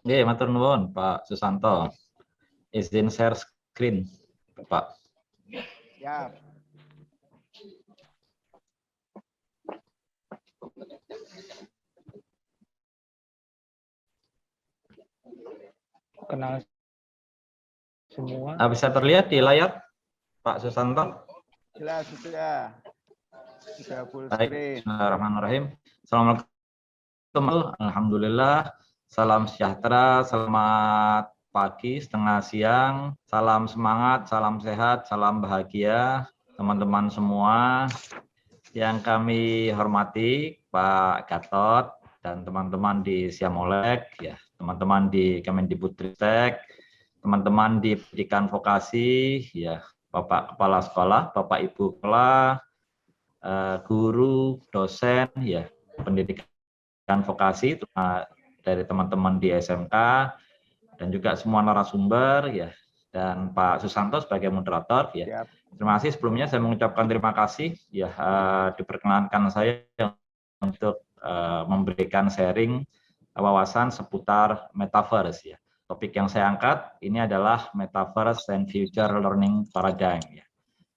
Oke, matur nuwun Pak Susanto. Izin share screen, Pak. Siap. Kenal semua. Bisa terlihat di layar, Pak Susanto? Jelas sudah. Sudah full Baik, screen. bismillahirrahmanirrahim. Assalamualaikum. Alhamdulillah. Salam sejahtera, selamat pagi, setengah siang, salam semangat, salam sehat, salam bahagia, teman-teman semua. Yang kami hormati Pak Gatot dan teman-teman di Siamolek, ya, teman-teman di Kemendikbudristek, teman-teman di pendidikan vokasi, ya, Bapak Kepala Sekolah, Bapak Ibu Kepala, guru, dosen, ya, pendidikan vokasi, dari teman-teman di SMK, dan juga semua narasumber, ya, dan Pak Susanto sebagai moderator, ya. Siap. Terima kasih sebelumnya saya mengucapkan terima kasih, ya, diperkenankan saya untuk memberikan sharing wawasan seputar metaverse, ya. Topik yang saya angkat ini adalah metaverse and future learning paradigm, ya.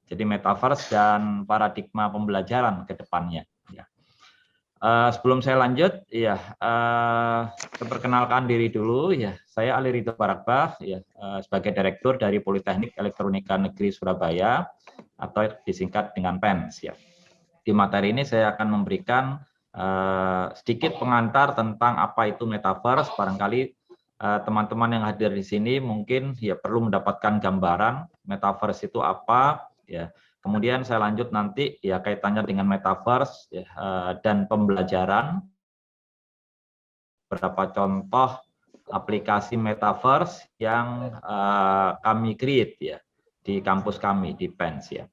Jadi metaverse dan paradigma pembelajaran ke depannya. Ya. Sebelum saya lanjut, ya, saya perkenalkan diri dulu, ya. Saya Ali Ridho Barakbah, ya, sebagai Direktur dari Politeknik Elektronika Negeri Surabaya atau disingkat dengan PENS. Ya. Di materi ini saya akan memberikan sedikit pengantar tentang apa itu metaverse. Barangkali teman-teman yang hadir di sini mungkin ya perlu mendapatkan gambaran metaverse itu apa, ya. Kemudian saya lanjut nanti ya kaitannya dengan metaverse, ya, dan pembelajaran, beberapa contoh aplikasi metaverse yang kami create, ya, di kampus kami di PENS, ya.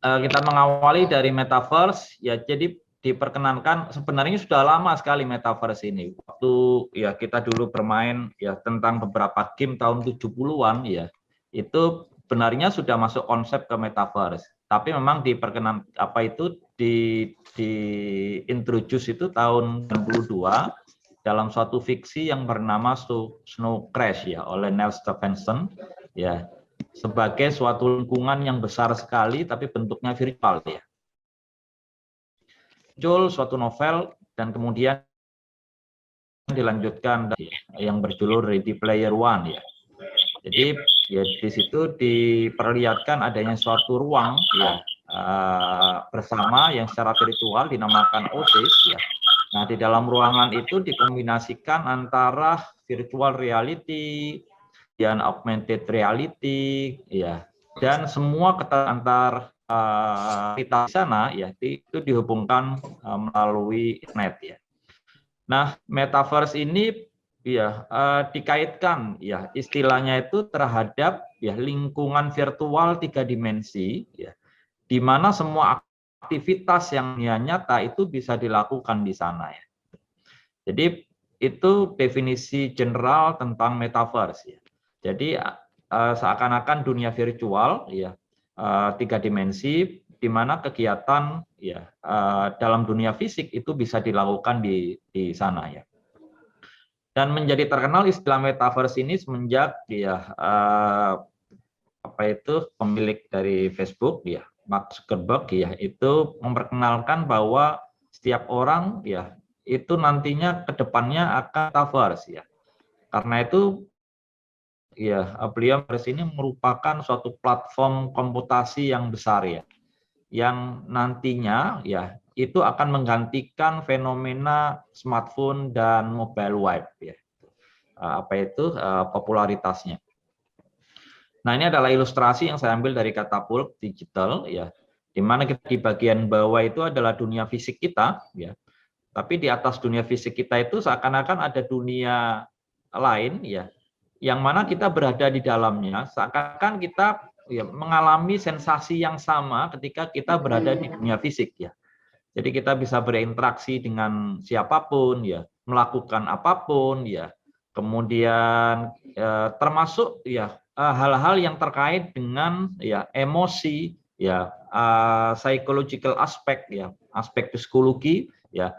Kita mengawali dari metaverse, ya. Jadi diperkenankan sebenarnya sudah lama sekali metaverse ini. Waktu ya kita dulu bermain ya tentang beberapa game tahun 70-an, ya. Itu benarnya sudah masuk konsep ke metaverse. Tapi memang diperkenan apa itu di introduce itu tahun 92 dalam suatu fiksi yang bernama Snow Crash, ya, oleh Neil Stephenson, ya, sebagai suatu lingkungan yang besar sekali tapi bentuknya virtual, ya. Muncul suatu novel dan kemudian dilanjutkan yang berjudul Ready Player One, ya. Jadi ya di situ diperlihatkan adanya suatu ruang, ya, bersama yang secara virtual dinamakan OSIS, ya. Nah, di dalam ruangan itu dikombinasikan antara virtual reality dan augmented reality, ya, dan semua antar kita di sana, ya, itu dihubungkan melalui internet, ya. Nah, metaverse ini ya dikaitkan ya istilahnya itu terhadap ya lingkungan virtual 3 dimensi, ya, di mana semua aktivitas yang nyata itu bisa dilakukan di sana, ya. Jadi itu definisi general tentang metaverse, ya. Jadi seakan-akan dunia virtual, ya, 3 dimensi di mana kegiatan ya dalam dunia fisik itu bisa dilakukan di sana, ya. Dan menjadi terkenal istilah metaverse ini semenjak ya apa itu pemilik dari Facebook, ya, Mark Zuckerberg, ya, itu memperkenalkan bahwa setiap orang, ya, itu nantinya ke depannya akan metaverse, ya. Karena itu ya beliau ini merupakan suatu platform komputasi yang besar, ya, yang nantinya ya itu akan menggantikan fenomena smartphone dan mobile web, ya. Apa itu popularitasnya. Nah, ini adalah ilustrasi yang saya ambil dari Katapult Digital, ya, di mana di bagian bawah itu adalah dunia fisik kita, ya. Tapi di atas dunia fisik kita itu seakan-akan ada dunia lain, ya, yang mana kita berada di dalamnya, seakan-akan kita ya mengalami sensasi yang sama ketika kita berada di dunia fisik, ya. Jadi kita bisa berinteraksi dengan siapapun, ya, melakukan apapun, ya. Kemudian termasuk ya hal-hal yang terkait dengan ya emosi, ya, psychological aspek, ya, aspek psikologi, ya,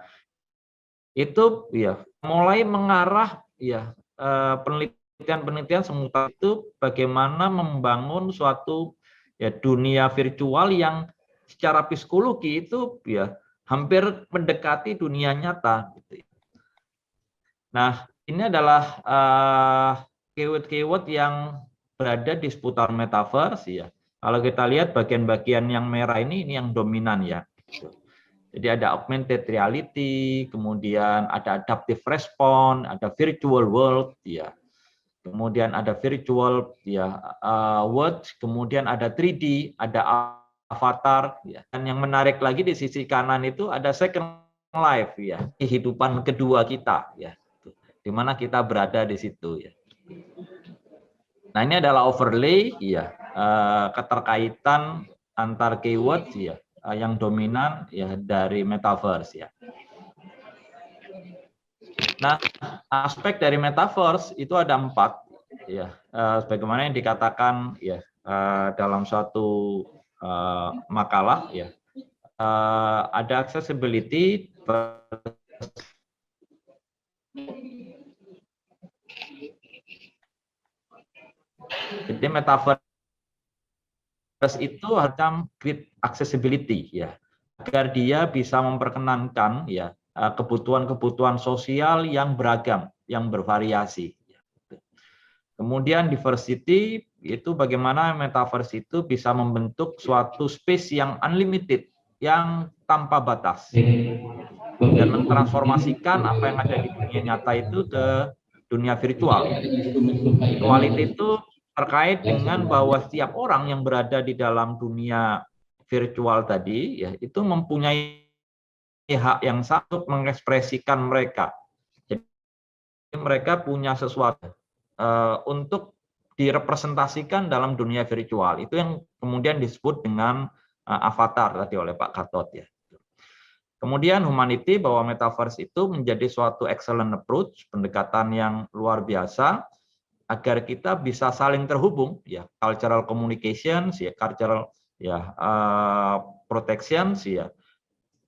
itu ya mulai mengarah ya penelitian-penelitian seputar itu bagaimana membangun suatu ya dunia virtual yang secara psikologi itu ya hampir mendekati dunia nyata gitu. Nah, ini adalah keyword-keyword yang berada di seputar metaverse ya. Kalau kita lihat bagian-bagian yang merah ini yang dominan ya. Jadi ada augmented reality, kemudian ada adaptive response, ada virtual world ya. Kemudian ada virtual ya world, kemudian ada 3D, ada avatar ya. Dan yang menarik lagi di sisi kanan itu ada second life ya, kehidupan kedua kita ya. Di mana kita berada di situ ya. Nah, ini adalah overlay ya, keterkaitan antar keyword ya yang dominan ya dari metaverse ya. Nah, aspek dari metaverse itu ada 4 ya, sebagaimana yang dikatakan ya dalam suatu makalah ya, ada accessibility, jadi metaverse itu macam great accessibility ya, agar dia bisa memperkenankan ya kebutuhan-kebutuhan sosial yang beragam, yang bervariasi. Kemudian diversity itu bagaimana metaverse itu bisa membentuk suatu space yang unlimited, yang tanpa batas, dan mentransformasikan apa yang ada di dunia nyata itu ke dunia virtual. Equality itu terkait dengan bahwa setiap orang yang berada di dalam dunia virtual tadi ya itu mempunyai hak yang sama untuk mengekspresikan mereka. Jadi mereka punya sesuatu untuk direpresentasikan dalam dunia virtual. Itu yang kemudian disebut dengan avatar tadi oleh Pak Gatot ya. Kemudian humanity, bahwa metaverse itu menjadi suatu excellent approach, pendekatan yang luar biasa agar kita bisa saling terhubung ya, cultural communications ya, cultural ya protections ya,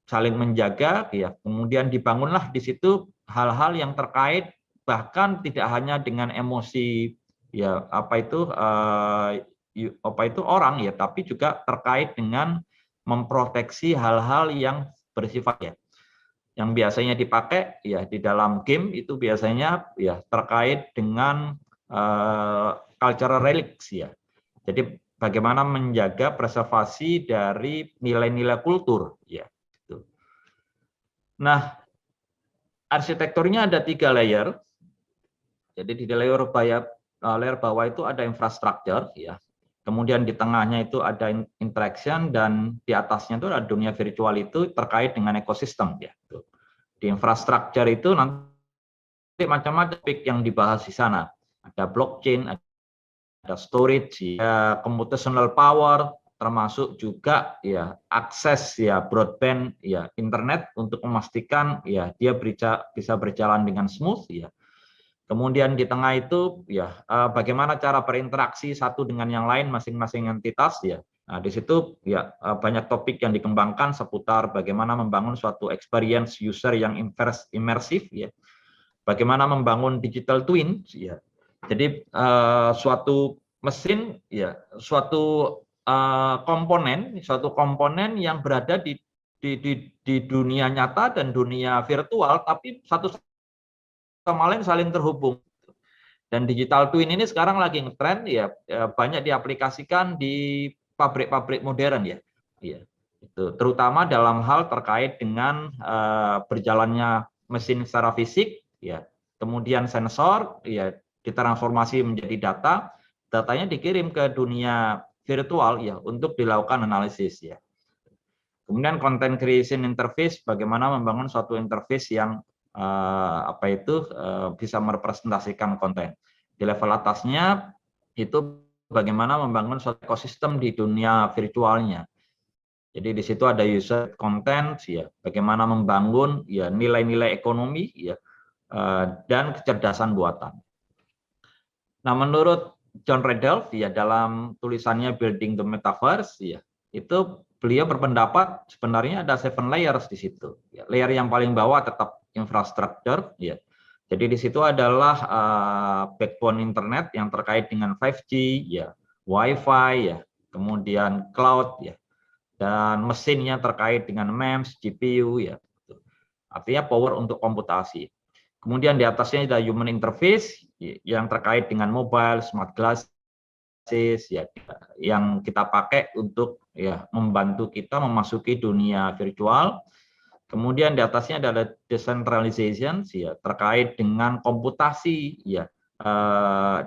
saling menjaga ya, kemudian dibangunlah di situ hal-hal yang terkait bahkan tidak hanya dengan emosi ya apa itu orang ya, tapi juga terkait dengan memproteksi hal-hal yang bersifat ya, yang biasanya dipakai ya di dalam game itu biasanya ya terkait dengan cultural relics ya. Jadi bagaimana menjaga preservasi dari nilai-nilai kultur ya. Nah, arsitekturnya ada 3 layer. Jadi di layer bawah itu ada infrastructure ya. Kemudian di tengahnya itu ada interaction, dan di atasnya itu ada dunia virtual itu terkait dengan ekosistem ya. Di infrastructure itu nanti macam-macam topik yang dibahas di sana. Ada blockchain, ada storage, ya, computational power, termasuk juga ya akses ya broadband ya internet untuk memastikan ya dia bisa berjalan dengan smooth ya. Kemudian di tengah itu ya bagaimana cara berinteraksi satu dengan yang lain masing-masing entitas ya. Nah, di situ ya banyak topik yang dikembangkan seputar bagaimana membangun suatu experience user yang imersif ya. Bagaimana membangun digital twin ya. Jadi suatu mesin ya, suatu komponen yang berada di dunia nyata dan dunia virtual, tapi satu sama lain saling terhubung. Dan digital twin ini sekarang lagi ngetren ya, banyak diaplikasikan di pabrik-pabrik modern ya. Iya. Itu terutama dalam hal terkait dengan berjalannya mesin secara fisik ya. Kemudian sensor ya ditransformasi menjadi data, datanya dikirim ke dunia virtual ya untuk dilakukan analisis ya. Kemudian content creation interface, bagaimana membangun suatu interface yang bisa merepresentasikan konten. Di level atasnya itu bagaimana membangun suatu ekosistem di dunia virtualnya. Jadi di situ ada user content ya, bagaimana membangun ya nilai-nilai ekonomi ya dan kecerdasan buatan. Nah, menurut John Randolph ya dalam tulisannya Building the Metaverse ya, itu beliau berpendapat sebenarnya ada 7 layers di situ. Ya, layer yang paling bawah tetap infrastructure, ya. Jadi di situ adalah backbone internet yang terkait dengan 5G, ya, Wi-Fi, ya, kemudian cloud, ya, dan mesinnya terkait dengan MEMS, GPU, ya. Artinya power untuk komputasi. Kemudian di atasnya ada human interface yang terkait dengan mobile, smart glasses, ya, yang kita pakai untuk ya membantu kita memasuki dunia virtual. Kemudian di atasnya ada decentralization, ya, terkait dengan komputasi, ya,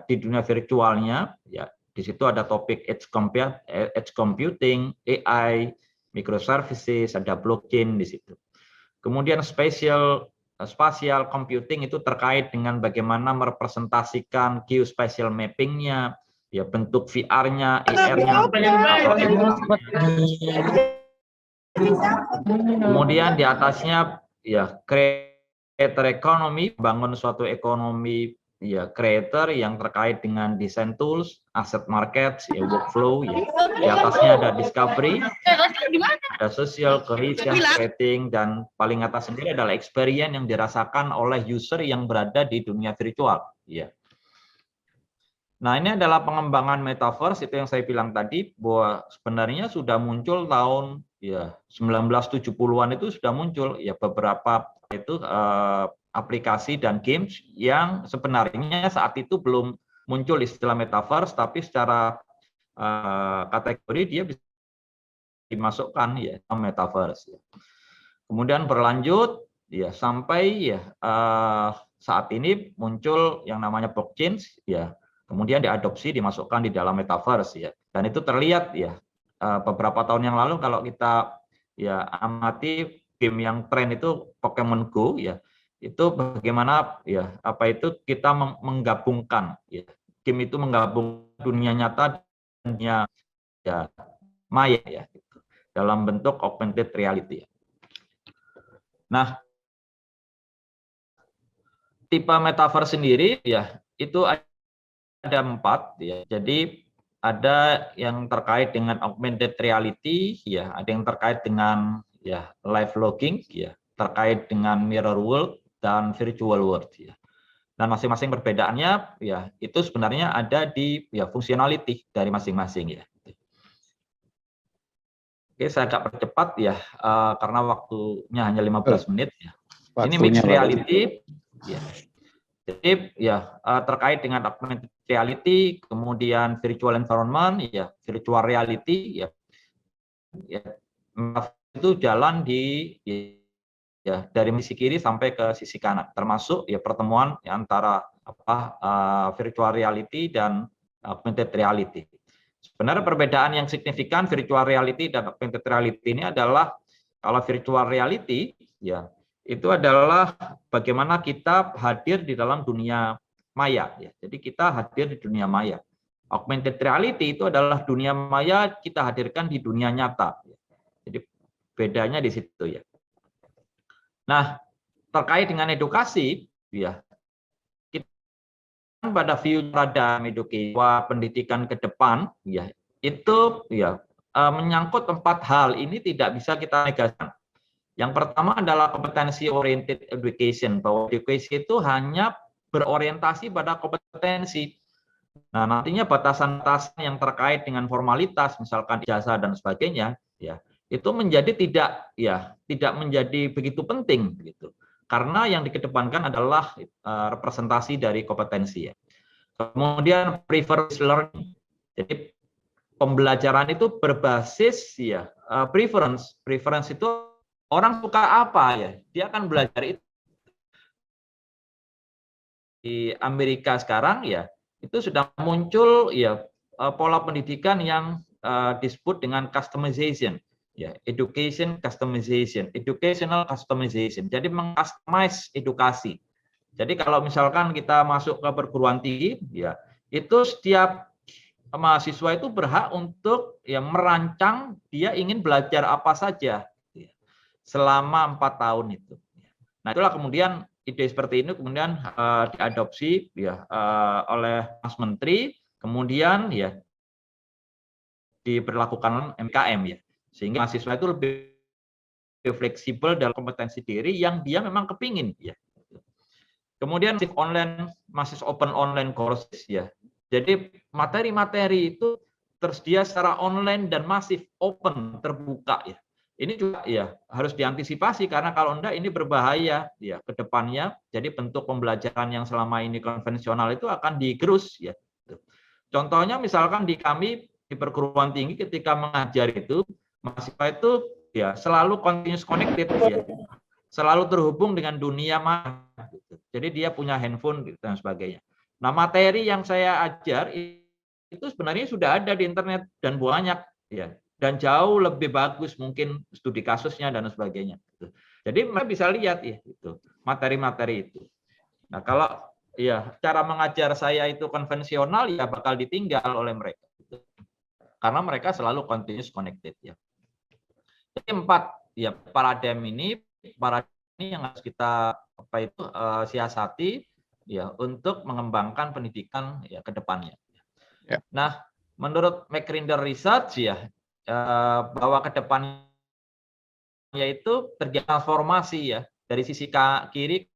di dunia virtualnya, ya. Di situ ada topik edge computing, AI, microservices, ada blockchain di situ. Kemudian spatial computing itu terkait dengan bagaimana merepresentasikan geospatial mapping-nya, ya, bentuk VR-nya, AR-nya. Kemudian di atasnya ya creator economy, bangun suatu ekonomi ya creator yang terkait dengan design tools, asset markets, ya, workflow, ya. Di atasnya ada discovery, ada social, cohesion, rating, dan paling atas sendiri adalah experience yang dirasakan oleh user yang berada di dunia virtual, ya. Nah, ini adalah pengembangan metaverse, itu yang saya bilang tadi, bahwa sebenarnya sudah muncul tahun ya 1970-an itu sudah muncul ya beberapa itu aplikasi dan games yang sebenarnya saat itu belum muncul istilah metaverse, tapi secara kategori dia bisa dimasukkan ya metaverse. Ya. Kemudian berlanjut ya sampai ya saat ini muncul yang namanya blockchain, ya. Kemudian diadopsi, dimasukkan di dalam metaverse, ya. Dan itu terlihat ya beberapa tahun yang lalu kalau kita ya amati game yang tren itu Pokemon Go, ya. Itu bagaimana ya apa itu kita menggabungkan ya. Game itu menggabung dunia nyata dan dunia ya maya, ya, gitu, dalam bentuk augmented reality. Nah, tipe metaverse sendiri ya itu ada 4, ya. Jadi ada yang terkait dengan augmented reality, ya, ada yang terkait dengan ya live logging, ya, terkait dengan mirror world dan virtual world, ya. Dan masing-masing perbedaannya ya itu sebenarnya ada di ya functionality dari masing-masing, ya. Oke, saya agak percepat ya karena waktunya hanya 15 menit, ya. Ini mixed reality, ya. Jadi ya terkait dengan augmented reality, kemudian virtual environment, ya, virtual reality, ya, itu jalan di ya dari sisi kiri sampai ke sisi kanan, termasuk ya pertemuan ya, antara virtual reality dan augmented reality. Sebenarnya perbedaan yang signifikan virtual reality dan augmented reality ini adalah kalau virtual reality ya itu adalah bagaimana kita hadir di dalam dunia maya, ya. Jadi kita hadir di dunia maya. Augmented reality itu adalah dunia maya kita hadirkan di dunia nyata. Jadi bedanya di situ, ya. Nah, terkait dengan edukasi, ya, kita pada view pada edukasi pendidikan ke depan, ya, itu ya menyangkut 4 hal ini tidak bisa kita negasikan. Yang pertama adalah kompetensi oriented education, bahwa edukasi itu hanya berorientasi pada kompetensi. Nah, nantinya batasan-batasan yang terkait dengan formalitas, misalkan ijazah dan sebagainya, ya, itu menjadi tidak menjadi begitu penting, gitu. Karena yang dikedepankan adalah representasi dari kompetensi, ya. Kemudian preference learning. Jadi pembelajaran itu berbasis ya preference. Preference itu orang suka apa, ya, dia akan belajar itu. Di Amerika sekarang ya itu sudah muncul ya pola pendidikan yang disebut dengan customization, ya, education customization, educational customization. Jadi mengcustomize edukasi. Jadi kalau misalkan kita masuk ke perguruan tinggi, ya, itu setiap mahasiswa itu berhak untuk ya merancang dia ingin belajar apa saja selama 4 tahun itu. Nah, itulah kemudian ide seperti ini kemudian diadopsi ya oleh Mas Menteri, kemudian ya diberlakukan MKM, ya, sehingga mahasiswa itu lebih fleksibel dalam kompetensi diri yang dia memang kepingin ya. Kemudian masih open online courses ya. Jadi materi-materi itu tersedia secara online dan masif, open, terbuka ya. Ini juga ya harus diantisipasi karena kalau enggak ini berbahaya ya ke depannya. Jadi bentuk pembelajaran yang selama ini konvensional itu akan digerus ya. Contohnya misalkan di kami di perguruan tinggi ketika mengajar itu mahasiswa itu ya selalu continuous connected ya. Selalu terhubung dengan dunia maya. Jadi dia punya handphone gitu, dan sebagainya. Nah, materi yang saya ajar itu sebenarnya sudah ada di internet dan banyak ya, dan jauh lebih bagus mungkin studi kasusnya dan sebagainya. Jadi mereka bisa lihat ya itu materi-materi itu. Nah, kalau ya cara mengajar saya itu konvensional ya bakal ditinggal oleh mereka. Karena mereka selalu continuous connected ya. Jadi 4 ya paradigma ini yang harus kita siasati ya untuk mengembangkan pendidikan ya ke depannya. Ya. Nah, menurut McGrinder Research ya bahwa ke depannya itu terjadi transformasi ya dari sisi kiri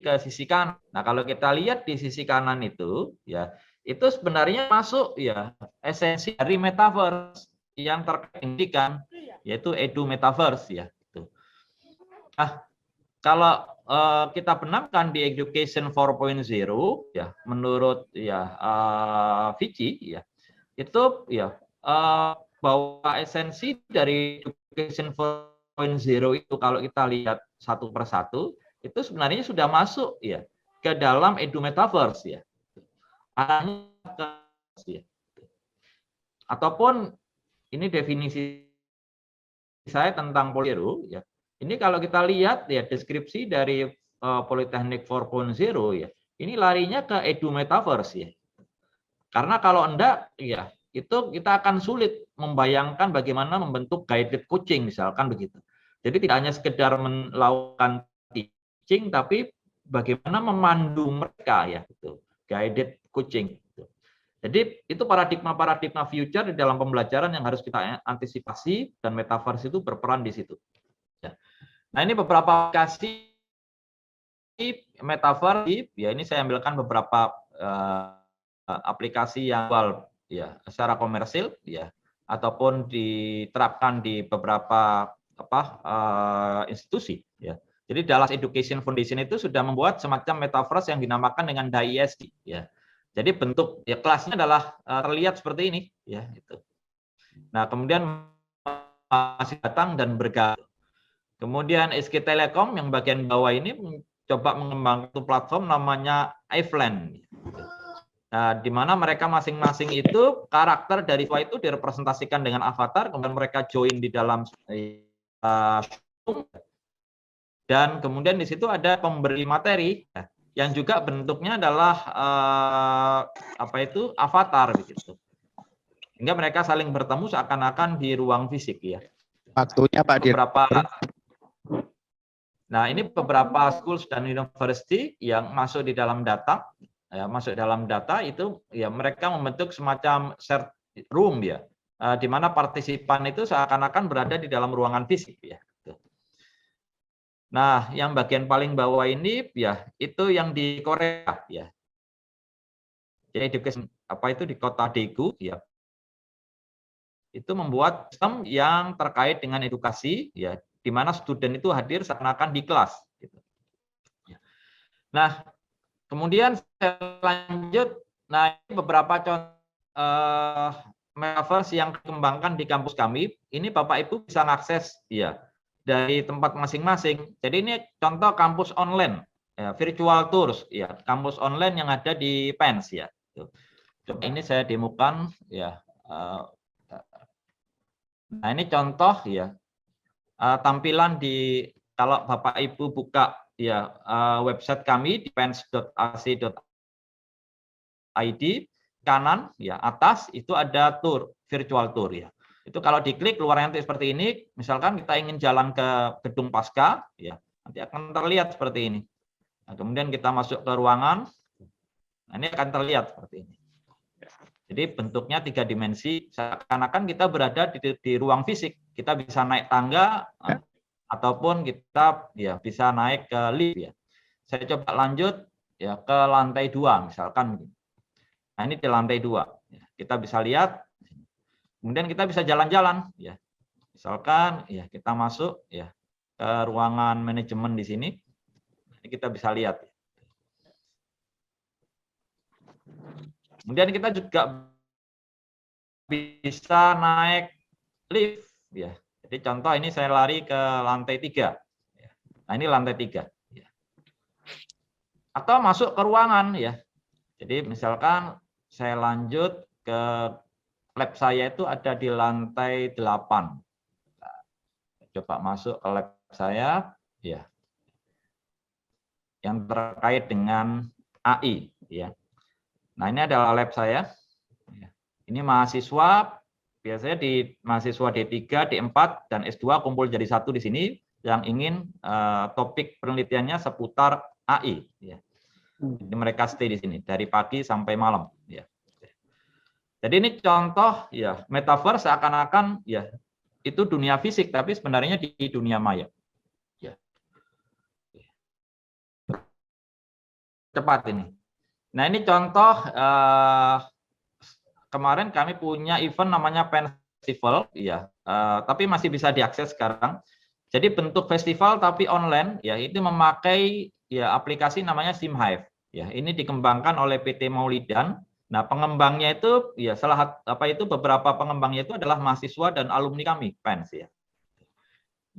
ke sisi kanan. Nah, kalau kita lihat di sisi kanan itu ya itu sebenarnya masuk ya esensi dari metaverse yang terkait pendidikan yaitu edu metaverse ya. Nah, kalau kita benamkan di Education 4.0 ya menurut ya Vici ya itu ya bahwa esensi dari Education 4.0 itu kalau kita lihat satu persatu itu sebenarnya sudah masuk ya ke dalam edu metaverse ya. Ataupun ini definisi saya tentang Poliro ya. Ini kalau kita lihat ya deskripsi dari Politeknik 4.0 ya, ini larinya ke edu metaverse ya. Karena kalau enggak ya itu kita akan sulit membayangkan bagaimana membentuk guided coaching misalkan begitu. Jadi tidak hanya sekedar melakukan teaching tapi bagaimana memandu mereka ya itu guided coaching. Jadi itu paradigma future di dalam pembelajaran yang harus kita antisipasi dan metaverse itu berperan di situ. Ya. Nah, ini beberapa aplikasi metaverse ya ini saya ambilkan beberapa aplikasi yang jual ya secara komersil ya ataupun diterapkan di beberapa institusi ya. Jadi Dallas Education Foundation itu sudah membuat semacam metaverse yang dinamakan dengan DAISD ya. Jadi bentuk ya kelasnya adalah terlihat seperti ini ya itu. Nah, kemudian masih datang dan bergabung. Kemudian SK Telekom yang bagian bawah ini mencoba mengembangkan platform namanya iFland. Nah, di mana mereka masing-masing itu karakter dari siswa itu direpresentasikan dengan avatar, kemudian mereka join di dalam dan kemudian di situ ada pemberi materi yang juga bentuknya adalah avatar begitu. Sehingga mereka saling bertemu seakan-akan di ruang fisik ya. Waktunya Pak Dir. Nah, ini beberapa schools dan university yang masuk di dalam data, ya, masuk dalam data itu ya mereka membentuk semacam shared room ya, di mana partisipan itu seakan-akan berada di dalam ruangan fisik ya. Nah, yang bagian paling bawah ini ya itu yang di Korea ya. Jadi di kota Daegu ya. Itu membuat sistem yang terkait dengan edukasi ya, di mana student itu hadir seakan-akan di kelas. Gitu. Nah, kemudian saya lanjut. Nah, ini beberapa contoh metaverse yang dikembangkan di kampus kami. Ini Bapak Ibu bisa mengakses ya dari tempat masing-masing. Jadi ini contoh kampus online, ya, virtual tours, ya kampus online yang ada di PENS ya. Coba ini saya demokan ya. Nah, ini contoh ya. Tampilan di kalau Bapak Ibu buka ya website kami di pens.ac.id kanan ya atas itu ada tour virtual tour ya. Itu kalau diklik luarnya nanti seperti ini, misalkan kita ingin jalan ke gedung Pasca ya, nanti akan terlihat seperti ini. Nah, kemudian kita masuk ke ruangan. Nah, ini akan terlihat seperti ini. Jadi bentuknya 3 dimensi, seakan-akan kita berada di ruang fisik. Kita bisa naik tangga, ataupun kita ya bisa naik ke lift ya. Saya coba lanjut ya ke lantai 2 misalkan. Nah, ini di lantai 2. Ya, kita bisa lihat. Kemudian kita bisa jalan-jalan ya. Misalkan ya kita masuk ya ke ruangan manajemen di sini. Ini kita bisa lihat. Kemudian kita juga bisa naik lift ya. Jadi contoh ini saya lari ke lantai 3. Nah, ini lantai 3 ya. Atau masuk ke ruangan ya. Jadi misalkan saya lanjut ke lab saya itu ada di lantai 8. Nah, coba masuk ke lab saya ya. Yang terkait dengan AI ya. Nah, ini adalah lab saya. Ini mahasiswa, biasanya di mahasiswa D3, D4, dan S2 kumpul jadi satu di sini yang ingin topik penelitiannya seputar AI. Ya. Jadi mereka stay di sini dari pagi sampai malam. Ya. Jadi ini contoh ya metaverse seakan-akan ya itu dunia fisik, tapi sebenarnya di dunia maya. Ya. Cepat ini. Nah ini contoh kemarin kami punya event namanya Pen Festival, ya, tapi masih bisa diakses sekarang. Jadi bentuk festival tapi online, ya, itu memakai ya aplikasi namanya SimHive. Ya, ini dikembangkan oleh PT Maulidan. Nah, pengembangnya itu ya beberapa pengembangnya itu adalah mahasiswa dan alumni kami, PENS ya.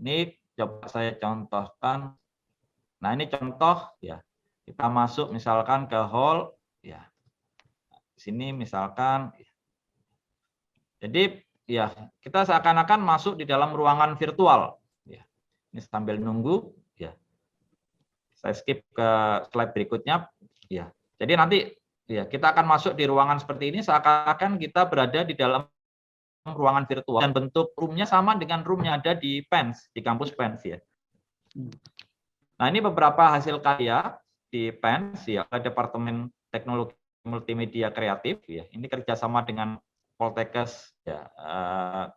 Ini coba saya contohkan. Nah, ini contoh ya. Kita masuk misalkan ke hall ya. Sini misalkan jadi ya kita seakan-akan masuk di dalam ruangan virtual ya. Ini sambil nunggu ya. Saya skip ke slide berikutnya ya. Jadi nanti ya kita akan masuk di ruangan seperti ini seakan-akan kita berada di dalam ruangan virtual dan bentuk roomnya sama dengan room yang ada di PENS, di kampus PENS ya. Nah, ini beberapa hasil karya di PENS ya, Departemen Teknologi Multimedia Kreatif ya. Ini kerjasama dengan Poltekkes ya,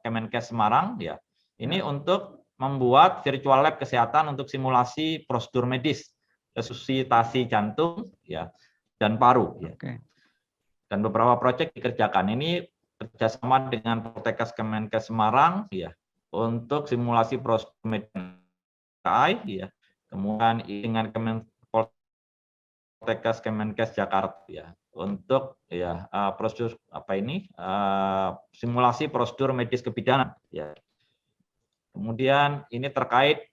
Kemenkes Semarang ya. Ini untuk membuat virtual lab kesehatan untuk simulasi prosedur medis, resusitasi jantung ya dan paru ya. Dan beberapa proyek dikerjakan. Ini kerjasama dengan Poltekkes Kemenkes Semarang ya untuk simulasi prosedur medis ya. Kemudian dengan Poltekkes Kemenkes Jakarta ya untuk ya prosedur simulasi prosedur medis kebidanan ya. Kemudian ini terkait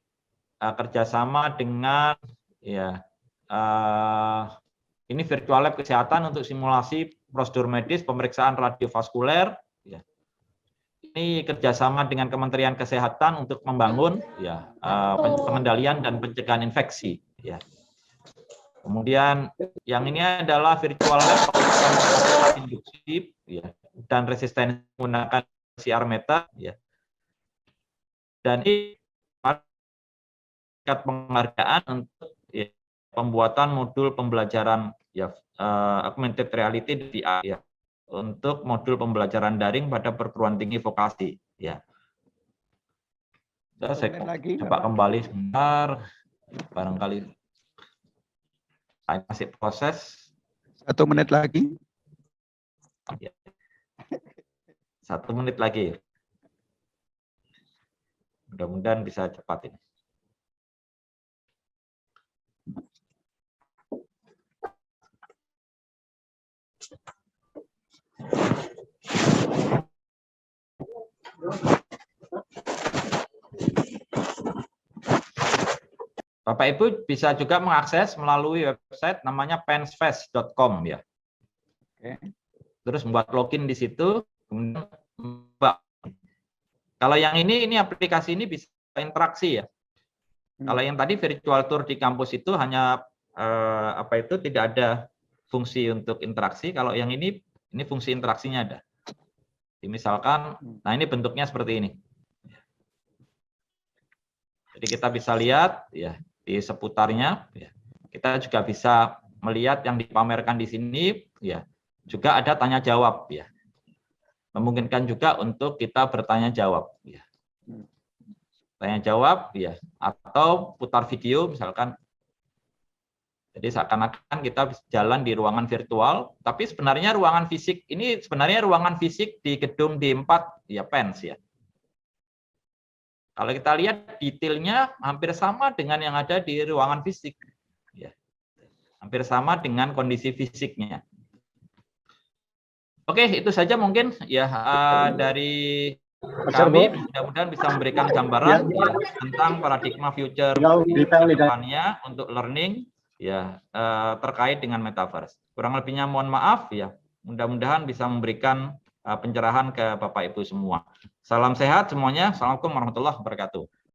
kerjasama dengan ya ini virtual lab kesehatan untuk simulasi prosedur medis pemeriksaan radiovaskuler ya. Ini kerjasama dengan Kementerian Kesehatan untuk membangun ya pengendalian dan pencegahan infeksi ya. Kemudian yang ini adalah virtual lab induksi ya, dan resistensi menggunakan PCR meta ya. Dan ini penghargaan untuk ya, pembuatan modul pembelajaran ya augmented reality di ya, untuk modul pembelajaran daring pada perguruan tinggi vokasi ya. Saya coba kembali sebentar barangkali masih proses. 1 menit lagi. Ya. 1 menit lagi. Mudah-mudahan bisa cepat ini. Bapak Ibu bisa juga mengakses melalui website namanya pensfest.com ya. Oke. Terus membuat login di situ, kemudian kalau yang ini aplikasi ini bisa interaksi ya. Kalau yang tadi virtual tour di kampus itu hanya tidak ada fungsi untuk interaksi. Kalau yang ini fungsi interaksinya ada. Jadi misalkan, nah ini bentuknya seperti ini. Jadi kita bisa lihat ya di seputarnya. Ya. Kita juga bisa melihat yang dipamerkan di sini. Ya, juga ada tanya jawab ya. Memungkinkan juga untuk kita bertanya jawab. Ya. tanya jawab ya, atau putar video misalkan. Jadi seakan-akan kita jalan di ruangan virtual, tapi sebenarnya ruangan fisik ini sebenarnya ruangan fisik di gedung D4 ya PENS ya. Kalau kita lihat detailnya hampir sama dengan yang ada di ruangan fisik ya. Hampir sama dengan kondisi fisiknya. Oke, itu saja mungkin ya dari kami, mudah-mudahan bisa memberikan gambaran ya, tentang paradigma future depannya untuk learning ya terkait dengan metaverse. Kurang lebihnya mohon maaf ya. Mudah-mudahan bisa memberikan pencerahan ke Bapak Ibu semua. Salam sehat semuanya. Assalamualaikum warahmatullahi wabarakatuh.